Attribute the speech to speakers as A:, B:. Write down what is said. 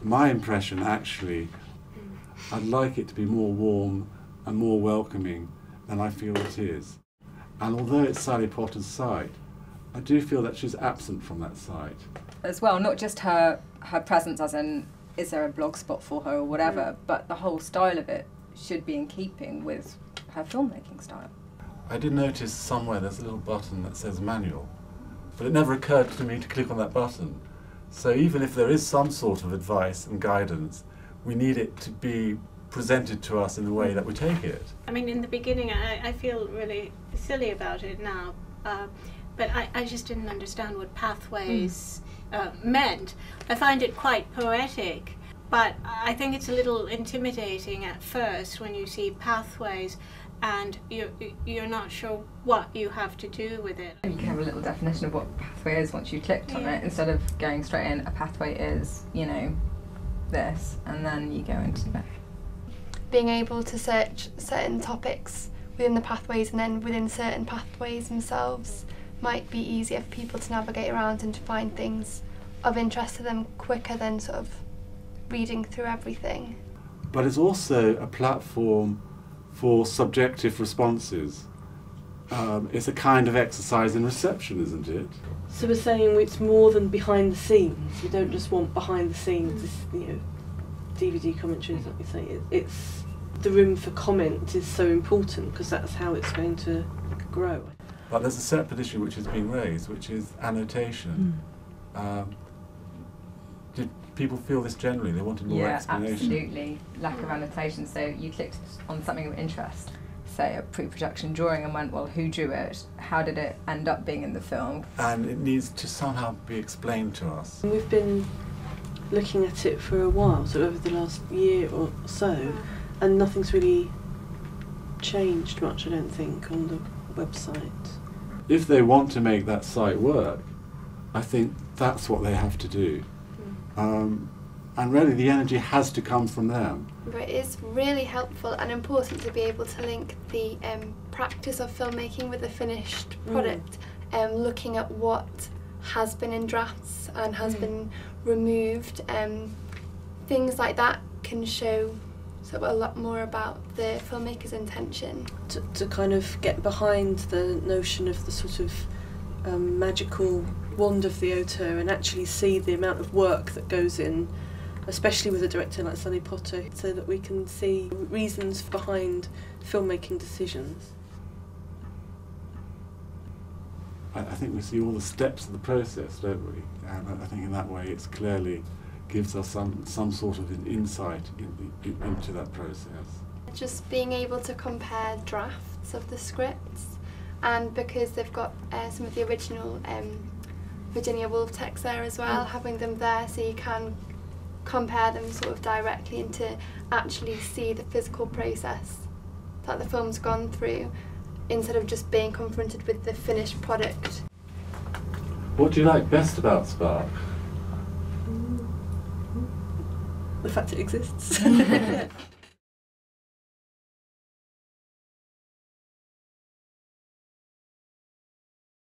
A: my impression actually, I'd like it to be more warm and more welcoming than I feel it is. And although it's Sally Potter's site, I do feel that she's absent from that site.
B: As well, not just her presence as in, is there a blog spot for her or whatever, but the whole style of it should be in keeping with her filmmaking style.
A: I did notice somewhere there's a little button that says manual, but it never occurred to me to click on that button. So even if there is some sort of advice and guidance, we need it to be presented to us in the way that we take it.
C: I mean, in the beginning, I feel really silly about it now, but I just didn't understand what pathways meant. I find it quite poetic, but I think it's a little intimidating at first when you see pathways and you're not sure what you have to do with it.
B: You can have a little definition of what pathway is once you clicked on it, instead of going straight in, a pathway is, you know, this, and then you go into it.
D: Being able to search certain topics within the pathways and then within certain pathways themselves might be easier for people to navigate around and to find things of interest to them quicker than sort of reading through everything.
A: But it's also a platform for subjective responses. It's a kind of exercise in reception, isn't it?
E: So we're saying it's more than behind the scenes. We don't just want behind the scenes, this, you know, DVD commentaries, like you say. It's the room for comment is so important because that's how it's going to grow.
A: But there's a separate issue which has been raised, which is annotation. Did people feel this generally? They wanted more explanation?
B: Yeah, absolutely. Lack of annotation. So you clicked on something of interest, say a pre-production drawing, and went, well, who drew it? How did it end up being in the film?
A: And it needs to somehow be explained to us.
E: We've been looking at it for a while, so over the last year or so, and nothing's really changed much, I don't think, on the website.
A: If they want to make that site work, I think that's what they have to do. And really the energy has to come from them.
D: But it is really helpful and important to be able to link the practice of filmmaking with the finished product, looking at what has been in drafts and has been removed. Things like that can show sort of a lot more about the filmmaker's intention.
E: To kind of get behind the notion of the sort of magical wand of the auteur and actually see the amount of work that goes in, especially with a director like Sally Potter, so that we can see reasons behind filmmaking decisions.
A: I think we see all the steps of the process, don't we? And I think in that way it's clearly gives us some sort of insight into that process.
D: Just being able to compare drafts of the scripts, and because they've got some of the original Virginia Woolf text there as well, having them there so you can compare them sort of directly and to actually see the physical process that the film's gone through instead of just being confronted with the finished product.
A: What do you like best about SP-ARK?
E: The fact it exists.